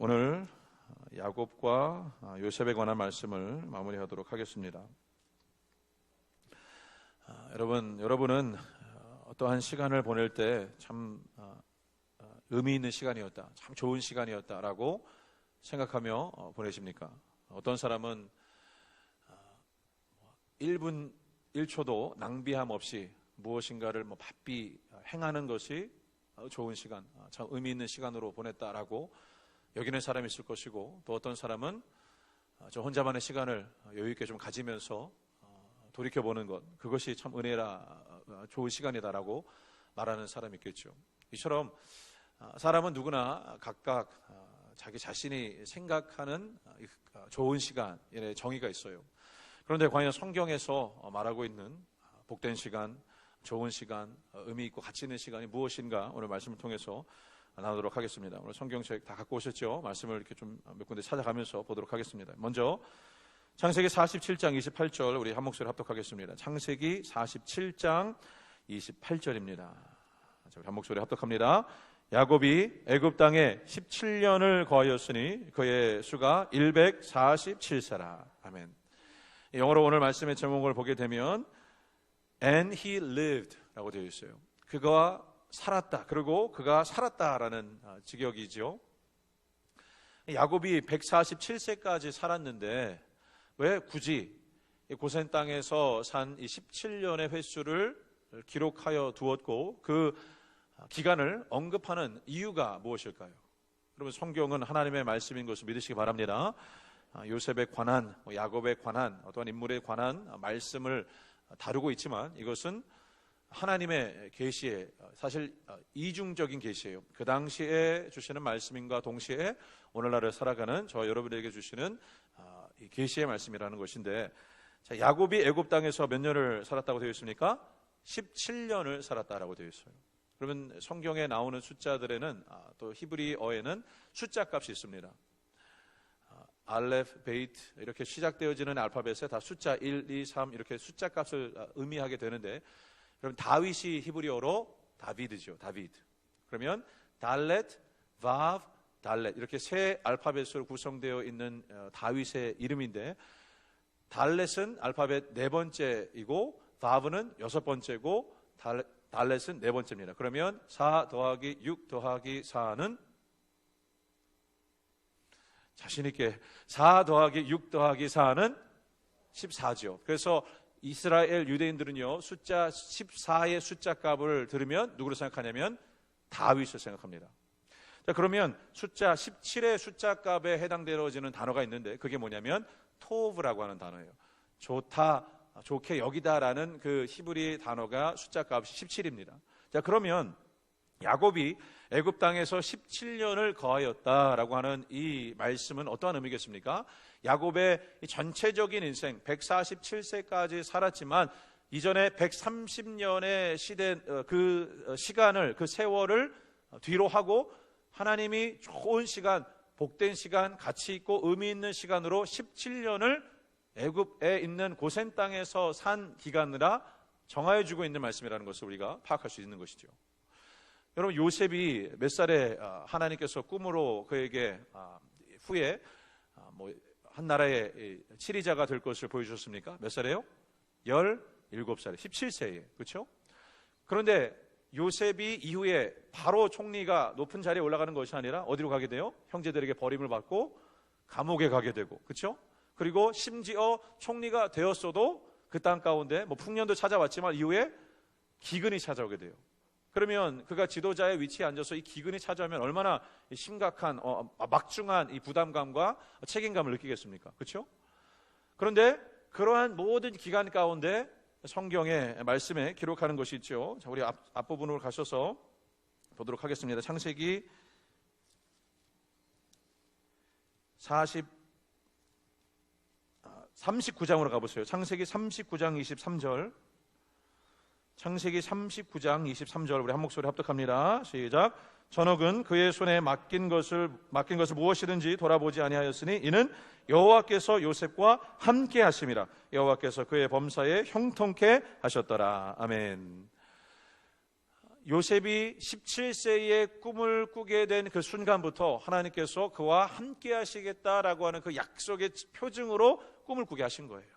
오늘 야곱과 요셉에 관한 말씀을 마무리하도록 하겠습니다. 여러분은 어떠한 시간을 보낼 때 참 의미 있는 시간이었다, 참 좋은 시간이었다라고 생각하며 보내십니까? 어떤 사람은 1분 1초도 낭비함 없이 무엇인가를 바삐 행하는 것이 좋은 시간, 참 의미 있는 시간으로 보냈다라고 여기는 사람이 있을 것이고, 또 어떤 사람은 저 혼자만의 시간을 여유 있게 좀 가지면서 돌이켜보는 것, 그것이 참 은혜라 좋은 시간이다라고 말하는 사람이 있겠죠. 이처럼 사람은 누구나 각각 자기 자신이 생각하는 좋은 시간의 정의가 있어요. 그런데 과연 성경에서 말하고 있는 복된 시간, 좋은 시간, 의미 있고 가치 있는 시간이 무엇인가 오늘 말씀을 통해서 나누도록 하겠습니다. 오늘 성경책 다 갖고 오셨죠? 말씀을 이렇게 좀 몇 군데 찾아가면서 보도록 하겠습니다. 먼저 창세기 47장 28절 우리 한 목소리 합독하겠습니다. 창세기 47장 28절입니다. 한 목소리 합독합니다. 야곱이 애굽 땅에 17년을 거하였으니 그의 수가 147세라. 아멘. 영어로 오늘 말씀의 제목을 보게 되면 And he lived 라고 되어 있어요. 그가 살았다, 그리고 그가 살았다라는 직역이죠. 야곱이 147세까지 살았는데 왜 굳이 고센 땅에서 산 이 17년의 횟수를 기록하여 두었고 그 기간을 언급하는 이유가 무엇일까요? 여러분, 성경은 하나님의 말씀인 것을 믿으시기 바랍니다. 요셉에 관한, 야곱에 관한 어떠한 인물에 관한 말씀을 다루고 있지만 이것은 하나님의 계시에 사실 이중적인 계시예요. 그 당시에 주시는 말씀인과 동시에 오늘날을 살아가는 저 여러분에게 주시는 이 계시의 말씀이라는 것인데, 자, 야곱이 애굽 땅에서 몇 년을 살았다고 되어 있습니까? 17년을 살았다라고 되어 있어요. 그러면 성경에 나오는 숫자들에는 또 히브리어에는 숫자 값이 있습니다. 알렙, 베이트 이렇게 시작되어지는 알파벳에 다 숫자 1, 2, 3 이렇게 숫자 값을 의미하게 되는데, 그럼 다윗이 히브리어로 다비드죠. 다비드. 그러면 달렛, 바브, 달렛 이렇게 세 알파벳으로 구성되어 있는 다윗의 이름인데, 달렛은 알파벳 네 번째이고 바브는 여섯 번째고 달렛은 네 번째입니다. 그러면 4 더하기 6 더하기 4는 자신있게 4 더하기 6 더하기 4는 14죠. 그래서 이스라엘 유대인들은요, 숫자 14의 숫자 값을 들으면 누구를 생각하냐면 다윗을 생각합니다. 자, 그러면 숫자 17의 숫자 값에 해당되어지는 단어가 있는데 그게 뭐냐면 토브라고 하는 단어예요. 좋다, 좋게 여기다라는 그 히브리 단어가 숫자 값이 17입니다. 자, 그러면 야곱이 애굽 땅에서 17년을 거하였다라고 하는 이 말씀은 어떠한 의미겠습니까? 야곱의 전체적인 인생 147세까지 살았지만 이전에 130년의 시대, 그 시간을, 그 세월을 뒤로 하고 하나님이 좋은 시간, 복된 시간, 가치 있고 의미 있는 시간으로 17년을 애굽에 있는 고센 땅에서 산 기간이라 정하여 주고 있는 말씀이라는 것을 우리가 파악할 수 있는 것이죠. 여러분, 요셉이 몇 살에 하나님께서 꿈으로 그에게 후에 한 나라의 치리자가 될 것을 보여주셨습니까? 몇 살이에요? 17살에 17세에, 그렇죠? 그런데 요셉이 이후에 바로 총리가 높은 자리에 올라가는 것이 아니라 어디로 가게 돼요? 형제들에게 버림을 받고 감옥에 가게 되고, 그렇죠? 그리고 심지어 총리가 되었어도 그 땅 가운데 풍년도 찾아왔지만 이후에 기근이 찾아오게 돼요. 그러면 그가 지도자의 위치에 앉아서 이 기근이 찾아오면 얼마나 심각한 막중한 이 부담감과 책임감을 느끼겠습니까? 그렇죠? 그런데 그러한 모든 기간 가운데 성경의 말씀에 기록하는 것이 있죠. 자, 우리 앞부분으로 가셔서 보도록 하겠습니다. 창세기 39장으로 가보세요. 창세기 39장 23절. 창세기 39장 23절 우리 한 목소리 합독합니다. 시작. 전옥은 그의 손에 맡긴 것을 무엇이든지 돌아보지 아니하였으니 이는 여호와께서 요셉과 함께 하심이라. 여호와께서 그의 범사에 형통케 하셨더라. 아멘. 요셉이 17세에 꿈을 꾸게 된 그 순간부터 하나님께서 그와 함께 하시겠다라고 하는 그 약속의 표징으로 꿈을 꾸게 하신 거예요.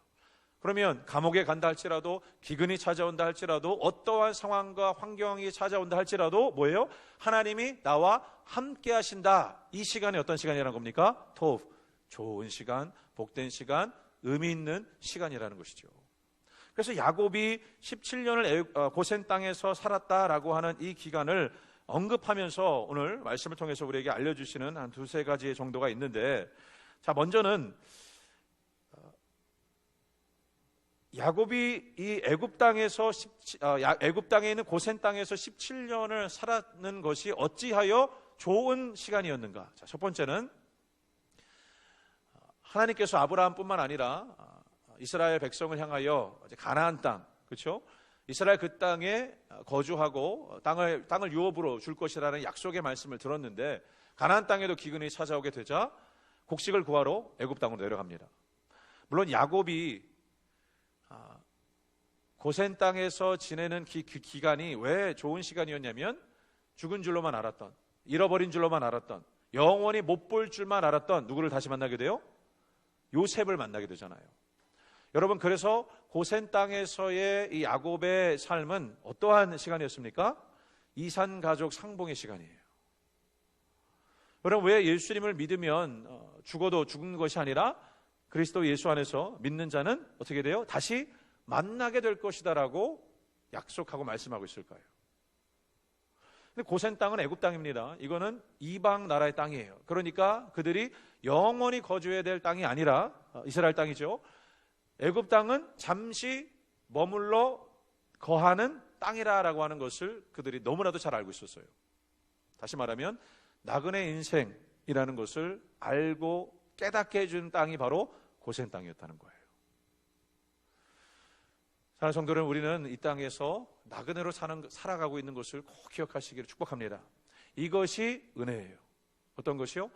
그러면 감옥에 간다 할지라도, 기근이 찾아온다 할지라도, 어떠한 상황과 환경이 찾아온다 할지라도 뭐예요? 하나님이 나와 함께 하신다. 이 시간이 어떤 시간이라는 겁니까? 토브, 좋은 시간, 복된 시간, 의미 있는 시간이라는 것이죠. 그래서 야곱이 17년을 고센 땅에서 살았다라고 하는 이 기간을 언급하면서 오늘 말씀을 통해서 우리에게 알려주시는 한 두세 가지 정도가 있는데, 자, 먼저는 야곱이 이 애굽 땅에 있는 고센 땅에서 17년을 살았는 것이 어찌하여 좋은 시간이었는가? 자, 첫 번째는 하나님께서 아브라함뿐만 아니라 이스라엘 백성을 향하여 가나안 땅, 그렇죠? 이스라엘 그 땅에 거주하고 땅을 유업으로 줄 것이라는 약속의 말씀을 들었는데, 가나안 땅에도 기근이 찾아오게 되자 곡식을 구하러 애굽 땅으로 내려갑니다. 물론 야곱이 고센 땅에서 지내는 그 기간이 왜 좋은 시간이었냐면, 죽은 줄로만 알았던, 잃어버린 줄로만 알았던, 영원히 못 볼 줄만 알았던 누구를 다시 만나게 돼요? 요셉을 만나게 되잖아요. 여러분, 그래서 고센 땅에서의 이 야곱의 삶은 어떠한 시간이었습니까? 이산 가족 상봉의 시간이에요. 여러분, 왜 예수님을 믿으면 죽어도 죽는 것이 아니라 그리스도 예수 안에서 믿는 자는 어떻게 돼요? 다시 만나게 될 것이다라고 약속하고 말씀하고 있을까요? 근데 고센 땅은 애굽 땅입니다. 이거는 이방 나라의 땅이에요. 그러니까 그들이 영원히 거주해야 될 땅이 아니라 이스라엘 땅이죠. 애굽 땅은 잠시 머물러 거하는 땅이라고 하는 것을 그들이 너무나도 잘 알고 있었어요. 다시 말하면 나그네 인생이라는 것을 알고 깨닫게 해준 땅이 바로 고센 땅이었다는 거예요. 사랑하는 성도는, 우리는 이 땅에서 나그네로 살아가고 있는 것을 꼭 기억하시기를 축복합니다. 이것이 은혜예요. 어떤 것이요?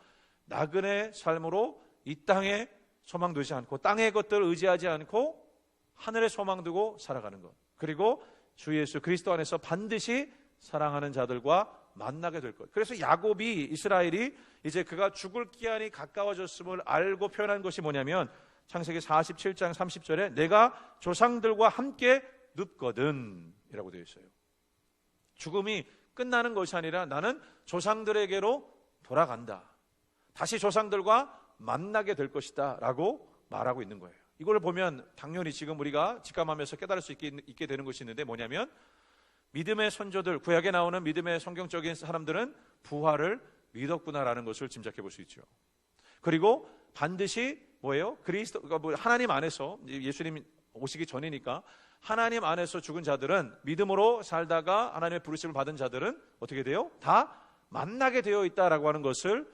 나그네 삶으로 이 땅에 소망 두지 않고, 땅의 것들을 의지하지 않고 하늘에 소망 두고 살아가는 것, 그리고 주 예수 그리스도 안에서 반드시 사랑하는 자들과 만나게 될 것. 그래서 야곱이, 이스라엘이 이제 그가 죽을 기한이 가까워졌음을 알고 표현한 것이 뭐냐면, 창세기 47장 30절에 내가 조상들과 함께 눕거든 이라고 되어 있어요. 죽음이 끝나는 것이 아니라 나는 조상들에게로 돌아간다, 다시 조상들과 만나게 될 것이다 라고 말하고 있는 거예요. 이걸 보면 당연히 지금 우리가 직감하면서 깨달을 수 있게 되는 것이 있는데, 뭐냐면 믿음의 선조들, 구약에 나오는 믿음의 성경적인 사람들은 부활을 믿었구나라는 것을 짐작해 볼 수 있죠. 그리고 반드시 뭐예요? 하나님 안에서, 예수님 오시기 전이니까 하나님 안에서 죽은 자들은, 믿음으로 살다가 하나님의 부르심을 받은 자들은 어떻게 돼요? 다 만나게 되어 있다라고 하는 것을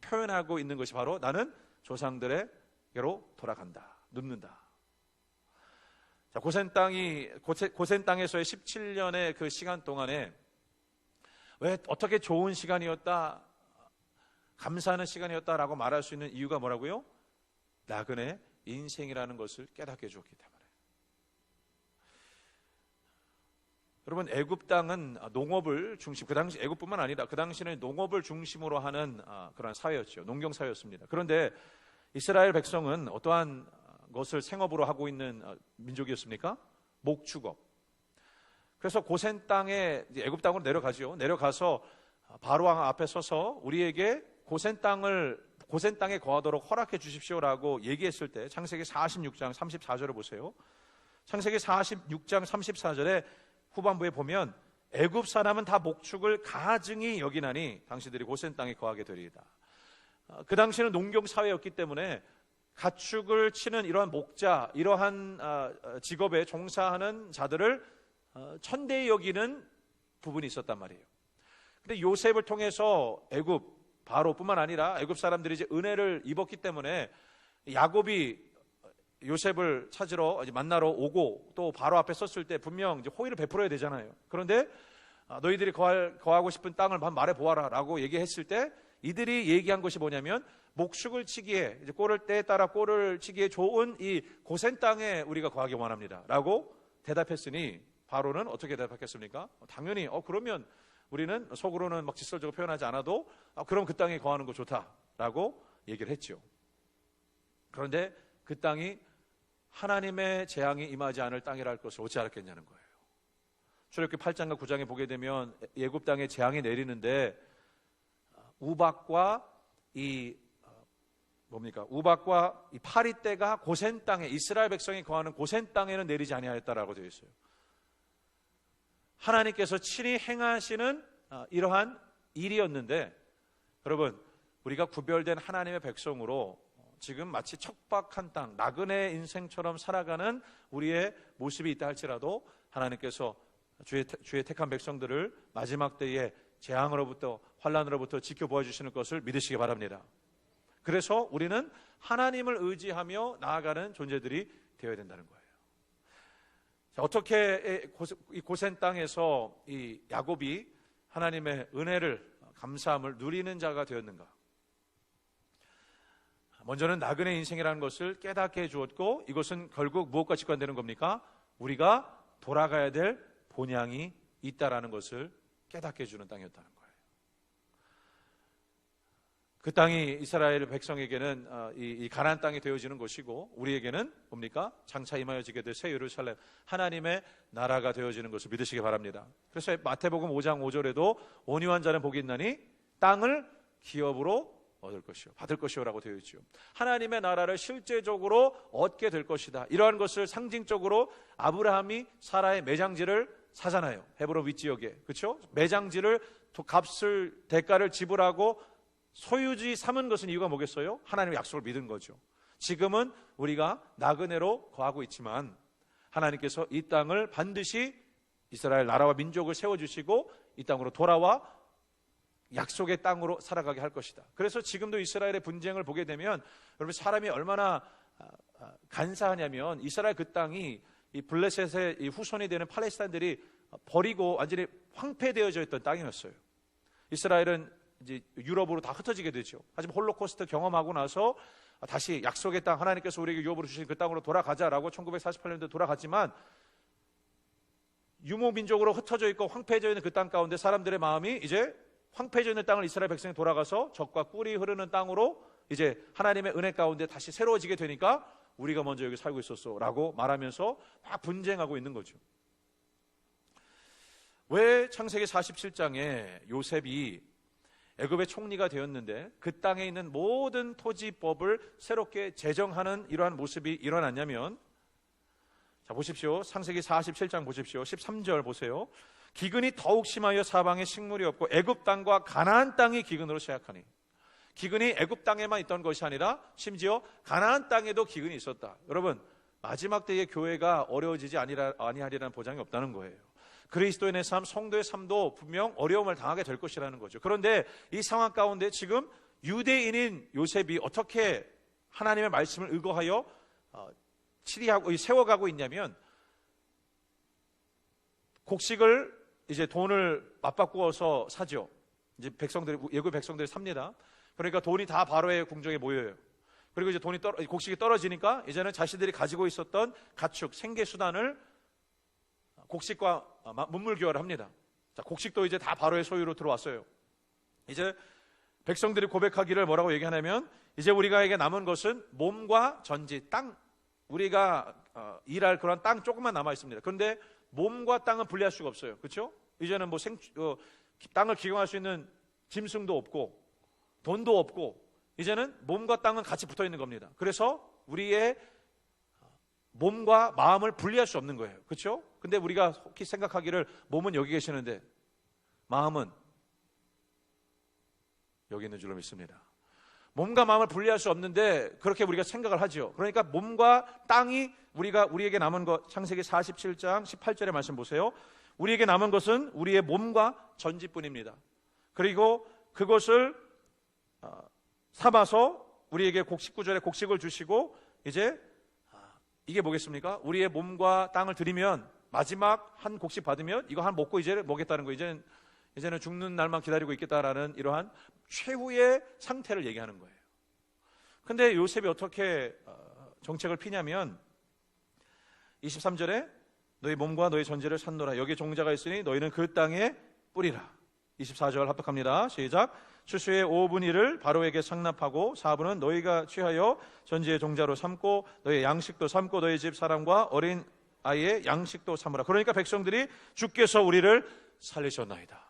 표현하고 있는 것이 바로 나는 조상들에게로 돌아간다, 눕는다. 자, 고센 땅에서의 17년의 그 시간 동안에 왜 어떻게 좋은 시간이었다, 감사하는 시간이었다라고 말할 수 있는 이유가 뭐라고요? 나그네 인생이라는 것을 깨닫게 해주었기 때문에. 여러분, 애굽 땅은 농업을 중심, 그 당시 애굽뿐만 아니라 그 당시는 농업을 중심으로 하는 그런 사회였죠. 농경 사회였습니다. 그런데 이스라엘 백성은 어떠한 것을 생업으로 하고 있는 민족이었습니까? 목축업. 그래서 고센 땅에, 애굽 땅으로 내려가죠. 내려가서 바로 왕 앞에 서서 우리에게 고센 땅에 거하도록 허락해 주십시오라고 얘기했을 때, 창세기 46장 34절을 보세요. 창세기 46장 34절에 후반부에 보면 애굽 사람은 다 목축을 가증히 여기나니 당신들이 고센 땅에 거하게 되리이다. 그 당시는 농경 사회였기 때문에 가축을 치는 이러한 목자, 이러한 직업에 종사하는 자들을 천대히 여기는 부분이 있었단 말이에요. 근데 요셉을 통해서 애굽, 바로뿐만 아니라 애굽 사람들이 이제 은혜를 입었기 때문에 야곱이 요셉을 찾으러 만나러 오고 또 바로 앞에 섰을 때 분명 이제 호의를 베풀어야 되잖아요. 그런데 너희들이 거하고 싶은 땅을 한번 말해 보아라 라고 얘기했을 때, 이들이 얘기한 것이 뭐냐면, 목축을 치기에, 이제 때에 따라 꼴을 치기에 좋은 이 고센 땅에 우리가 거하기 원합니다 라고 대답했으니, 바로는 어떻게 대답했습니까? 당연히 그러면 우리는 속으로는 막 직설적으로 표현하지 않아도 그럼 그 땅에 거하는 거 좋다라고 얘기를 했죠. 그런데 그 땅이 하나님의 재앙이 임하지 않을 땅이랄 것을 어찌 알았겠냐는 거예요. 출애굽기 8장과 9장에 보게 되면 애굽 땅에 재앙이 내리는데 우박과 이 파리떼가 고센 땅에, 이스라엘 백성이 거하는 고센 땅에는 내리지 아니하였다라고 되어 있어요. 하나님께서 친히 행하시는 이러한 일이었는데, 여러분, 우리가 구별된 하나님의 백성으로 지금 마치 척박한 땅, 나그네 인생처럼 살아가는 우리의 모습이 있다 할지라도 하나님께서 주의 택한 백성들을 마지막 때에 재앙으로부터, 환난으로부터 지켜보아 주시는 것을 믿으시기 바랍니다. 그래서 우리는 하나님을 의지하며 나아가는 존재들이 되어야 된다는 거예요. 자, 어떻게 이 고센 땅에서 이 야곱이 하나님의 은혜를, 감사함을 누리는 자가 되었는가? 먼저는 나그네 인생이라는 것을 깨닫게 해주었고, 이것은 결국 무엇과 직관되는 겁니까? 우리가 돌아가야 될 본향이 있다라는 것을 깨닫게 해주는 땅이었다는 거예요. 그 땅이 이스라엘 백성에게는 이 가나안 땅이 되어지는 것이고, 우리에게는 뭡니까? 장차 임하여지게 될 새 예루살렘, 하나님의 나라가 되어지는 것을 믿으시기 바랍니다. 그래서 마태복음 5장 5절에도 온유한 자는 복이 있나니 땅을 기업으로 얻을 것이요, 받을 것이요라고 되어 있죠. 하나님의 나라를 실제적으로 얻게 될 것이다. 이러한 것을 상징적으로 아브라함이 사라의 매장지를 사잖아요. 헤브론 윗지역에, 그렇죠? 매장지를 값을, 대가를 지불하고 소유지 삼은 것은 이유가 뭐겠어요? 하나님의 약속을 믿은 거죠. 지금은 우리가 나그네로 거하고 있지만 하나님께서 이 땅을 반드시 이스라엘 나라와 민족을 세워주시고 이 땅으로 돌아와 약속의 땅으로 살아가게 할 것이다. 그래서 지금도 이스라엘의 분쟁을 보게 되면 여러분, 사람이 얼마나 간사하냐면, 이스라엘 그 땅이 이 블레셋의 이 후손이 되는 팔레스타인들이 버리고 완전히 황폐되어져 있던 땅이었어요. 이스라엘은 이제 유럽으로 다 흩어지게 되죠. 하지만 홀로코스트 경험하고 나서 다시 약속의 땅, 하나님께서 우리에게 유업으로 주신 그 땅으로 돌아가자라고 1948년도에 돌아갔지만, 유목민족으로 흩어져 있고 황폐해져 있는 그 땅 가운데 사람들의 마음이 이제 황폐해져 있는 땅을 이스라엘 백성이 돌아가서 젖과 꿀이 흐르는 땅으로 이제 하나님의 은혜 가운데 다시 새로워지게 되니까 우리가 먼저 여기 살고 있었어 라고 말하면서 막 분쟁하고 있는 거죠. 왜 창세기 47장에 요셉이 애굽의 총리가 되었는데 그 땅에 있는 모든 토지법을 새롭게 제정하는 이러한 모습이 일어났냐면, 자 보십시오. 창세기 47장 보십시오. 13절 보세요. 기근이 더욱 심하여 사방에 식물이 없고 애굽 땅과 가나안 땅이 기근으로 쇠약하니. 기근이 애굽 땅에만 있던 것이 아니라 심지어 가나안 땅에도 기근이 있었다. 여러분, 마지막 때의 교회가 어려워지지 아니하리라는 보장이 없다는 거예요. 그리스도인의 삶, 성도의 삶도 분명 어려움을 당하게 될 것이라는 거죠. 그런데 이 상황 가운데 지금 유대인인 요셉이 어떻게 하나님의 말씀을 의거하여 치리하고 세워가고 있냐면, 곡식을 이제 돈을 맞바꾸어서 사죠. 이제 예굽 백성들이 삽니다. 그러니까 돈이 다 바로의 궁정에 모여요. 그리고 이제 곡식이 떨어지니까 이제는 자신들이 가지고 있었던 가축, 생계 수단을 곡식과 문물 교환을 합니다. 자, 곡식도 이제 다 바로의 소유로 들어왔어요. 이제 백성들이 고백하기를 뭐라고 얘기하냐면, 이제 우리가에게 남은 것은 몸과 전지, 땅, 우리가 일할 그런 땅 조금만 남아 있습니다. 그런데 몸과 땅은 분리할 수가 없어요. 그렇죠? 이제는 뭐 땅을 기경할 수 있는 짐승도 없고 돈도 없고 이제는 몸과 땅은 같이 붙어 있는 겁니다. 그래서 우리의 몸과 마음을 분리할 수 없는 거예요. 그렇죠? 근데 우리가 혹시 생각하기를 몸은 여기 계시는데 마음은 여기 있는 줄로 믿습니다. 몸과 마음을 분리할 수 없는데 그렇게 우리가 생각을 하죠. 그러니까 몸과 땅이 우리에게 남은 것, 창세기 47장 18절의 말씀 보세요. 우리에게 남은 것은 우리의 몸과 전지뿐입니다. 그리고 그것을 삼아서 우리에게 19절에 곡식을 주시고, 이제 이게 뭐겠습니까? 우리의 몸과 땅을 드리면 마지막 한 곡식 받으면 이거 한 먹고 이제 먹겠다는 거, 이제는 죽는 날만 기다리고 있겠다라는 이러한 최후의 상태를 얘기하는 거예요. 근데 요셉이 어떻게 정책을 피냐면 23절에 너희 몸과 너희 전제를 샀노라. 여기 종자가 있으니 너희는 그 땅에 뿌리라. 24절 합독합니다. 시작. 추수의 5분의 1을 바로에게 상납하고 4분은 너희가 취하여 전지의 종자로 삼고 너희 양식도 삼고 너희 집 사람과 어린 아이의 양식도 삼으라. 그러니까 백성들이 주께서 우리를 살리셨나이다.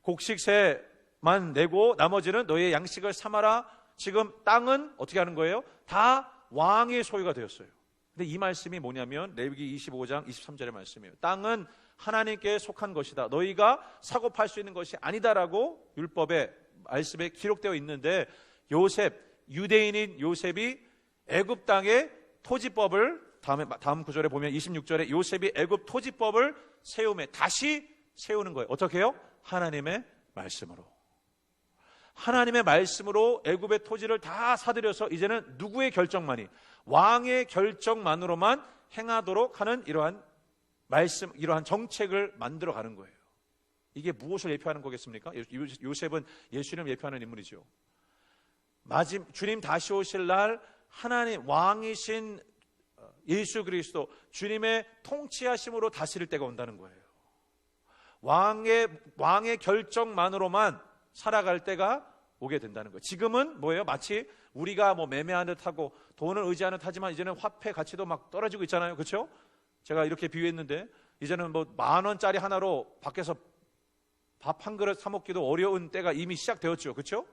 곡식세만 내고 나머지는 너희의 양식을 삼아라. 지금 땅은 어떻게 하는 거예요? 다 왕의 소유가 되었어요. 근데 이 말씀이 뭐냐면 레위기 25장 23절의 말씀이에요. 땅은 하나님께 속한 것이다. 너희가 사고 팔 수 있는 것이 아니다라고 율법의 말씀에 기록되어 있는데, 요셉, 유대인인 요셉이 애굽 땅의 토지법을 다음 구절에 보면 26절에 요셉이 애굽 토지법을 세우며 다시 세우는 거예요. 어떻게 해요? 하나님의 말씀으로. 하나님의 말씀으로 애굽의 토지를 다 사들여서 이제는 누구의 결정만이, 왕의 결정만으로만 행하도록 하는 이러한 말씀, 이러한 정책을 만들어 가는 거예요. 이게 무엇을 예표하는 거겠습니까? 요셉은 예수님을 예표하는 인물이죠. 주님 다시 오실 날 하나님 왕이신 예수 그리스도, 주님의 통치하심으로 다스릴 때가 온다는 거예요. 왕의 결정만으로만 살아갈 때가 오게 된다는 거예요. 지금은 뭐예요? 마치 우리가 매매하는 듯 하고 돈을 의지하는 듯 하지만 이제는 화폐 가치도 막 떨어지고 있잖아요. 그렇죠? 제가 이렇게 비유했는데 이제는 10,000원짜리 하나로 밖에서 밥 한 그릇 사 먹기도 어려운 때가 이미 시작되었죠. 그렇죠?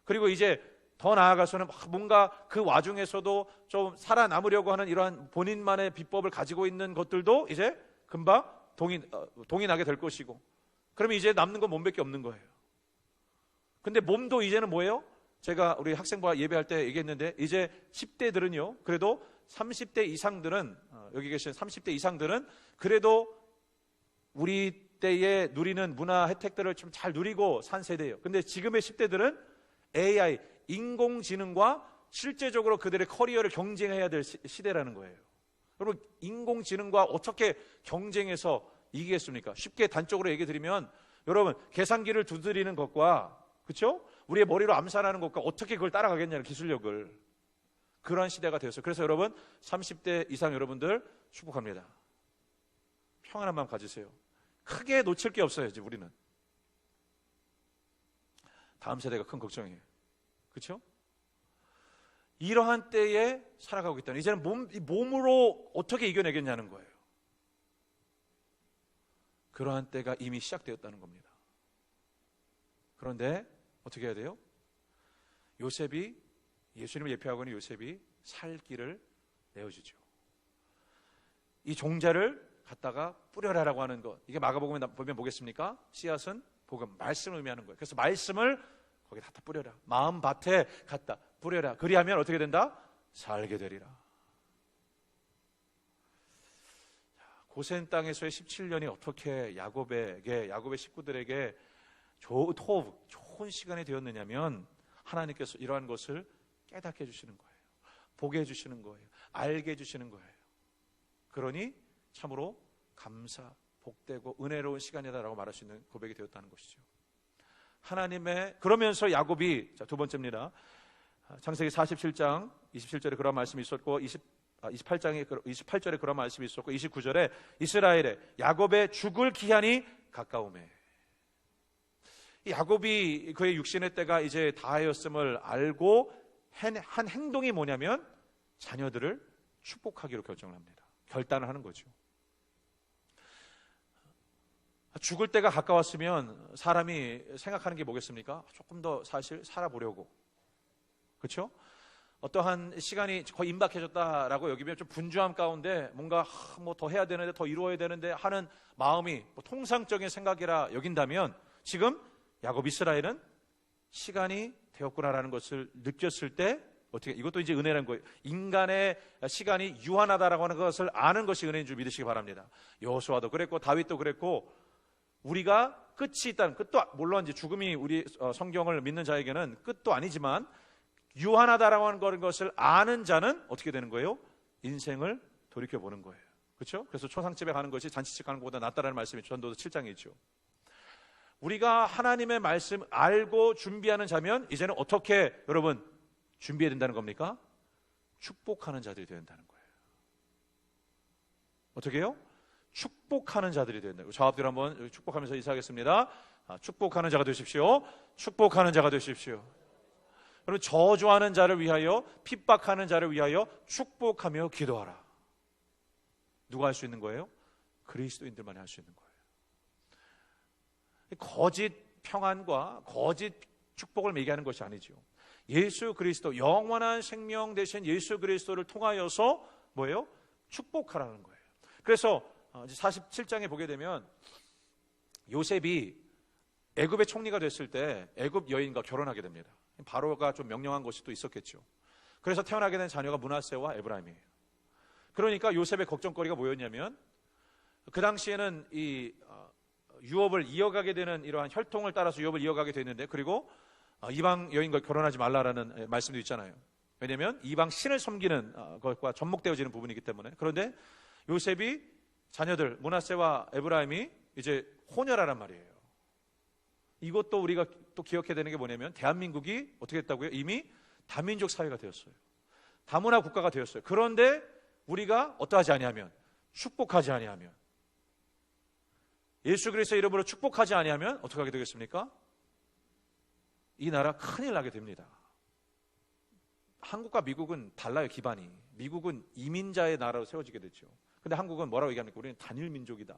그리고 이제 더 나아가서는 뭔가 그 와중에서도 좀 살아남으려고 하는 이러한 본인만의 비법을 가지고 있는 것들도 이제 금방 동이 나게 될 것이고, 그러면 이제 남는 건 몸밖에 없는 거예요. 근데 몸도 이제는 뭐예요? 제가 우리 학생부와 예배할 때 얘기했는데, 이제 10대들은요, 그래도 30대 이상들은, 여기 계신 30대 이상들은 그래도 우리 때에 누리는 문화 혜택들을 좀 잘 누리고 산 세대예요. 근데 지금의 10대들은 AI, 인공지능과 실제적으로 그들의 커리어를 경쟁해야 될 시대라는 거예요. 여러분, 인공지능과 어떻게 경쟁해서 이기겠습니까? 쉽게 단적으로 얘기 드리면, 여러분, 계산기를 두드리는 것과, 그렇죠? 우리의 머리로 암산하는 것과 어떻게 그걸 따라가겠냐는 기술력을. 그런 시대가 되었어요. 그래서 여러분, 30대 이상 여러분들 축복합니다. 평안한 마음 가지세요. 크게 놓칠 게 없어요. 이제 우리는 다음 세대가 큰 걱정이에요. 그렇죠? 이러한 때에 살아가고 있다는, 이제는 몸으로 어떻게 이겨내겠냐는 거예요. 그러한 때가 이미 시작되었다는 겁니다. 그런데 어떻게 해야 돼요? 예수님을 예표하고 있는 요셉이 살 길을 내어주죠. 이 종자를 갖다가 뿌려라라고 하는 것, 이게 마가복음에 보면 뭐겠습니까? 씨앗은 복음, 말씀을 의미하는 거예요. 그래서 말씀을 거기 갖다 뿌려라. 마음밭에 갖다 뿌려라. 그리하면 어떻게 된다? 살게 되리라. 고센 땅에서의 17년이 어떻게 야곱의 식구들에게 좋은 시간이 되었느냐면, 하나님께서 이러한 것을 깨닫게 해주시는 거예요. 보게 해주시는 거예요. 알게 해주시는 거예요. 그러니 참으로 감사, 복되고 은혜로운 시간이다라고 말할 수 있는 고백이 되었다는 것이죠. 그러면서 야곱이, 두 번째입니다. 창세기 47장 27절에 그런 말씀이 있었고, 28절에 그런 말씀이 있었고, 29절에 이스라엘의 야곱의 죽을 기한이 가까우매. 야곱이 그의 육신의 때가 이제 다하였음을 알고 한 행동이 뭐냐면 자녀들을 축복하기로 결정을 합니다. 결단을 하는 거죠. 죽을 때가 가까웠으면 사람이 생각하는 게 뭐겠습니까? 조금 더 사실 살아보려고, 그렇죠? 어떠한 시간이 거의 임박해졌다라고 여기면 좀 분주함 가운데 뭔가 더 해야 되는데, 더 이루어야 되는데 하는 마음이 통상적인 생각이라 여긴다면, 지금 야곱 이스라엘은 시간이 되었구나라는 것을 느꼈을 때 어떻게, 이것도 이제 은혜라는 거예요. 인간의 시간이 유한하다라고 하는 것을 아는 것이 은혜인 줄 믿으시기 바랍니다. 여호수아도 그랬고 다윗도 그랬고, 우리가 끝이 있다는, 끝도 물론 이제 죽음이 우리 성경을 믿는 자에게는 끝도 아니지만, 유한하다라고 하는 것을 아는 자는 어떻게 되는 거예요? 인생을 돌이켜보는 거예요. 그렇죠? 그래서 초상집에 가는 것이 잔치집 가는 것보다 낫다라는 말씀이 전도서 7장에 있죠. 우리가 하나님의 말씀 알고 준비하는 자면 이제는 어떻게 여러분 준비해야 된다는 겁니까? 축복하는 자들이 되야 된다는 거예요. 어떻게 해요? 축복하는 자들이 된다. 저 앞뒤로 한번 축복하면서 인사하겠습니다. 축복하는 자가 되십시오. 축복하는 자가 되십시오. 여러분, 저주하는 자를 위하여, 핍박하는 자를 위하여 축복하며 기도하라. 누가 할 수 있는 거예요? 그리스도인들만이 할 수 있는 거예요. 거짓 평안과 거짓 축복을 얘기하는 것이 아니죠. 예수 그리스도, 영원한 생명 되신 예수 그리스도를 통하여서 뭐예요? 축복하라는 거예요. 그래서 47장에 보게 되면 요셉이 애굽의 총리가 됐을 때 애굽 여인과 결혼하게 됩니다. 바로가 좀 명령한 것이 또 있었겠죠. 그래서 태어나게 된 자녀가 므낫세와 에브라임이에요. 그러니까 요셉의 걱정거리가 뭐였냐면, 그 당시에는 이 유업을 이어가게 되는 이러한 혈통을 따라서 유업을 이어가게 되는데, 그리고 이방 여인과 결혼하지 말라라는 말씀도 있잖아요. 왜냐하면 이방 신을 섬기는 것과 접목되어지는 부분이기 때문에. 그런데 요셉이 자녀들 므낫세와 에브라임이 이제 혼혈하란 말이에요. 이것도 우리가 또 기억해야 되는 게 뭐냐면, 대한민국이 어떻게 됐다고요? 이미 다민족 사회가 되었어요. 다문화 국가가 되었어요. 그런데 우리가 어떠하지 아니하면, 축복하지 아니하면, 예수 그리스도의 이름으로 축복하지 아니하면 어떻게 하게 되겠습니까? 이 나라 큰일 나게 됩니다. 한국과 미국은 달라요, 기반이. 미국은 이민자의 나라로 세워지게 됐죠. 근데 한국은 뭐라고 얘기합니까? 우리는 단일 민족이다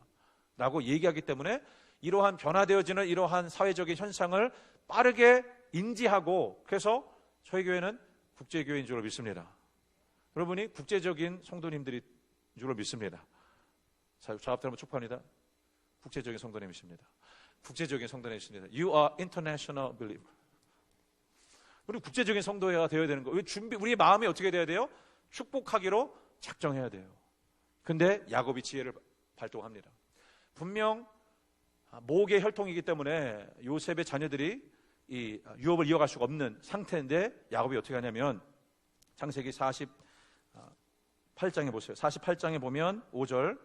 라고 얘기하기 때문에 이러한 변화되어지는 이러한 사회적인 현상을 빠르게 인지하고, 그래서 저희 교회는 국제교회인 줄로 믿습니다. 여러분이 국제적인 성도님들인 줄로 믿습니다. 자, 저 앞에 한번 축복합니다. 국제적인 성도님이십니다. 국제적인 성도님이십니다. You are international believer. 우리 국제적인 성도가 되어야 되는 거예요. 우리의 마음이 어떻게 돼야 돼요? 축복하기로 작정해야 돼요. 근데 야곱이 지혜를 발동합니다. 분명 모계 혈통이기 때문에 요셉의 자녀들이 이 유업을 이어갈 수가 없는 상태인데, 야곱이 어떻게 하냐면, 창세기 48장에 보세요. 48장에 보면 5절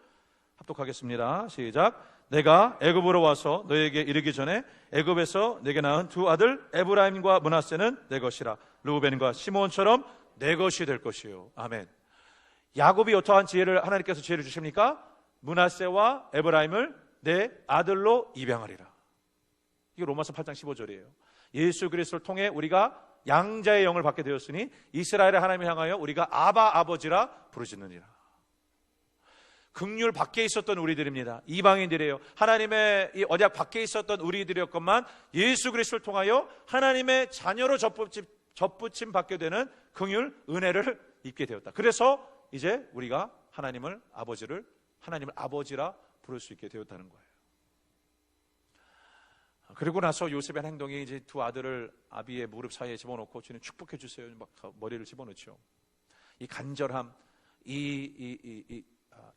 합독하겠습니다. 시작. 내가 애굽으로 와서 너에게 이르기 전에 애굽에서 내게 낳은 두 아들 에브라임과 므낫세는 내 것이라. 르우벤과 시므온처럼 내 것이 될 것이요. 아멘. 야곱이 어떠한 지혜를, 하나님께서 지혜를 주십니까? 므낫세와 에브라임을 내 아들로 입양하리라. 이게 로마서 8장 15절이에요. 예수 그리스도를 통해 우리가 양자의 영을 받게 되었으니 이스라엘의 하나님을 향하여 우리가 아바 아버지라 부르짖느니라. 긍휼 밖에 있었던 우리들입니다. 이방인들이에요. 하나님의 이 언약 밖에 있었던 우리들이었건만 예수 그리스도를 통하여 하나님의 자녀로 접붙임 받게 되는 긍휼, 은혜를 입게 되었다. 그래서 이제 우리가 하나님을 아버지라 부를 수 있게 되었다는 거예요. 그리고 나서 요셉의 행동이, 이제 두 아들을 아비의 무릎 사이에 집어넣고 주님 축복해 주세요, 막 머리를 집어넣죠. 이 간절함, 이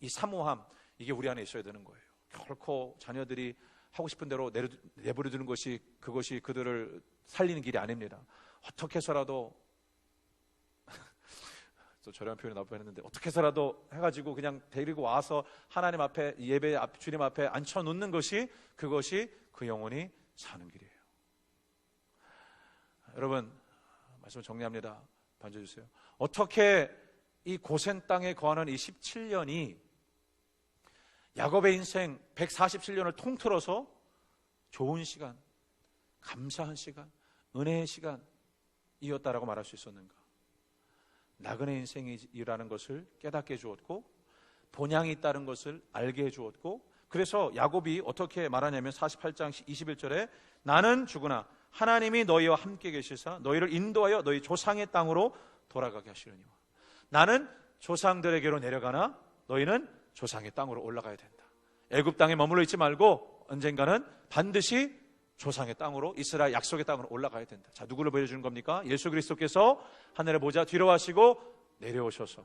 사모함, 이게 우리 안에 있어야 되는 거예요. 결코 자녀들이 하고 싶은 대로 내버려두는 것이, 그것이 그들을 살리는 길이 아닙니다. 어떻게 해서라도 또 저렴한 표현이 나올 뻔했는데, 어떻게 해서라도 해가지고 그냥 데리고 와서 하나님 앞에, 예배 앞, 주님 앞에 앉혀놓는 것이, 그것이 그 영혼이 사는 길이에요. 여러분, 말씀 정리합니다. 반겨주세요. 어떻게 이 고센 땅에 거하는 이 17년이 야곱의 인생 147년을 통틀어서 좋은 시간, 감사한 시간, 은혜의 시간이었다라고 말할 수 있었는가? 나그네 인생이라는 것을 깨닫게 해주었고, 본향이 있다는 것을 알게 해주었고, 그래서 야곱이 어떻게 말하냐면 48장 21절에 나는 죽으나 하나님이 너희와 함께 계시사 너희를 인도하여 너희 조상의 땅으로 돌아가게 하시려니와. 나는 조상들에게로 내려가나 너희는 조상의 땅으로 올라가야 된다. 애굽 땅에 머물러 있지 말고 언젠가는 반드시 조상의 땅으로, 이스라엘 약속의 땅으로 올라가야 된다. 자, 누구를 보여주는 겁니까? 예수 그리스도께서 하늘의 보좌 뒤로 하시고 내려오셔서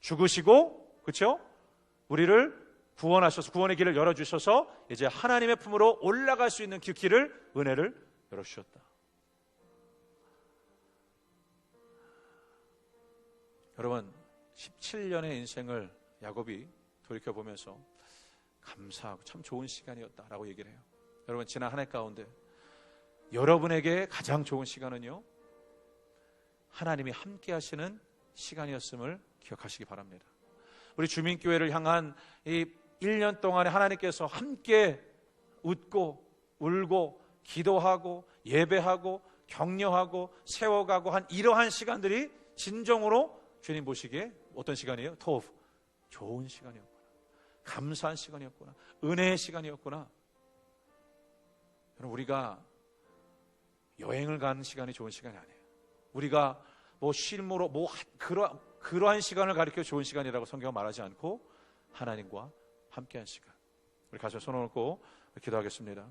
죽으시고, 그렇죠? 우리를 구원하셔서, 구원의 길을 열어주셔서 이제 하나님의 품으로 올라갈 수 있는 그 길을, 은혜를 열어주셨다. 여러분, 17년의 인생을 야곱이 돌이켜보면서 감사하고 참 좋은 시간이었다라고 얘기를 해요. 여러분, 지난 한 해 가운데 여러분에게 가장 좋은 시간은요, 하나님이 함께 하시는 시간이었음을 기억하시기 바랍니다. 우리 주민교회를 향한 이 1년 동안에 하나님께서 함께 웃고 울고 기도하고 예배하고 격려하고 세워가고 한 이러한 시간들이 진정으로 주님 보시기에 어떤 시간이에요? 토브, 좋은 시간이었구나, 감사한 시간이었구나, 은혜의 시간이었구나. 우리가 여행을 가는 시간이 좋은 시간이 아니에요. 우리가 뭐 쉼으로 그러한 시간을 가리켜 좋은 시간이라고 성경은 말하지 않고 하나님과 함께한 시간. 우리 가서 손을 얹고 기도하겠습니다.